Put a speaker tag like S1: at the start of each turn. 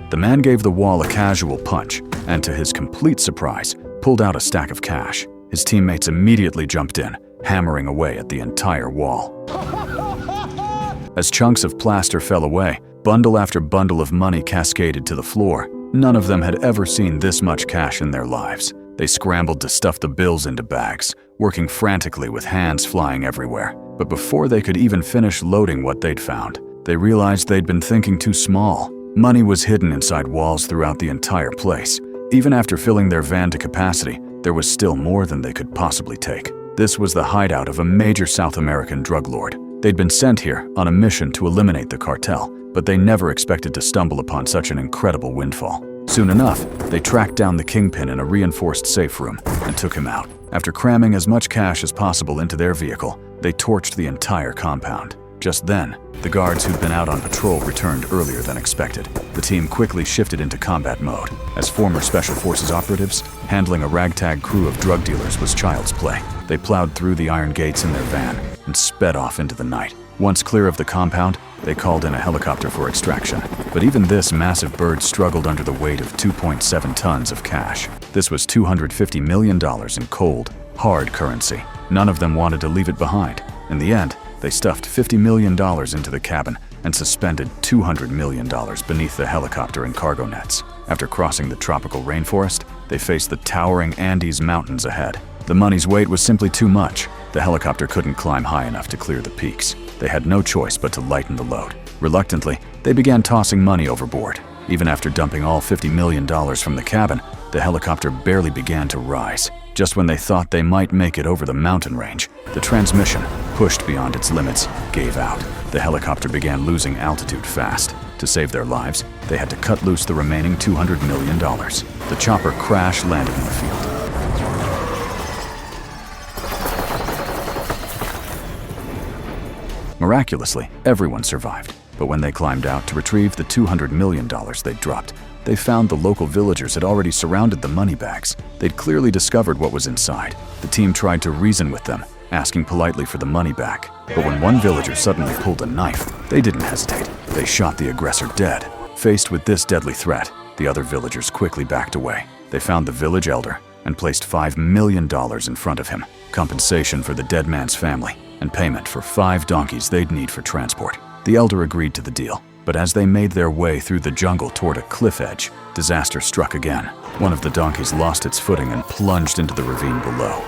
S1: The man gave the wall a casual punch, and to his complete surprise, pulled out a stack of cash. His teammates immediately jumped in, hammering away at the entire wall. As chunks of plaster fell away, bundle after bundle of money cascaded to the floor. None of them had ever seen this much cash in their lives. They scrambled to stuff the bills into bags, working frantically with hands flying everywhere. But before they could even finish loading what they'd found, they realized they'd been thinking too small. Money was hidden inside walls throughout the entire place. Even after filling their van to capacity, there was still more than they could possibly take. This was the hideout of a major South American drug lord. They'd been sent here on a mission to eliminate the cartel, but they never expected to stumble upon such an incredible windfall. Soon enough, they tracked down the kingpin in a reinforced safe room and took him out. After cramming as much cash as possible into their vehicle, they torched the entire compound. Just then, the guards who'd been out on patrol returned earlier than expected. The team quickly shifted into combat mode. As former Special Forces operatives, handling a ragtag crew of drug dealers was child's play. They plowed through the iron gates in their van and sped off into the night. Once clear of the compound, they called in a helicopter for extraction. But even this massive bird struggled under the weight of 2.7 tons of cash. This was $250 million in cold, hard currency. None of them wanted to leave it behind. In the end, they stuffed $50 million into the cabin and suspended $200 million beneath the helicopter in cargo nets. After crossing the tropical rainforest, they faced the towering Andes Mountains ahead. The money's weight was simply too much. The helicopter couldn't climb high enough to clear the peaks. They had no choice but to lighten the load. Reluctantly, they began tossing money overboard. Even after dumping all $50 million from the cabin, the helicopter barely began to rise. Just when they thought they might make it over the mountain range, the transmission, pushed beyond its limits, gave out. The helicopter began losing altitude fast. To save their lives, they had to cut loose the remaining $200 million. The chopper crash-landed in the field. Miraculously, everyone survived, but when they climbed out to retrieve the $200 million they'd dropped, they found the local villagers had already surrounded the money bags. They'd clearly discovered what was inside. The team tried to reason with them, asking politely for the money back. But when one villager suddenly pulled a knife, they didn't hesitate. They shot the aggressor dead. Faced with this deadly threat, the other villagers quickly backed away. They found the village elder and placed $5 million in front of him, compensation for the dead man's family, and payment for 5 donkeys they'd need for transport. The elder agreed to the deal, but as they made their way through the jungle toward a cliff edge, disaster struck again. One of the donkeys lost its footing and plunged into the ravine below.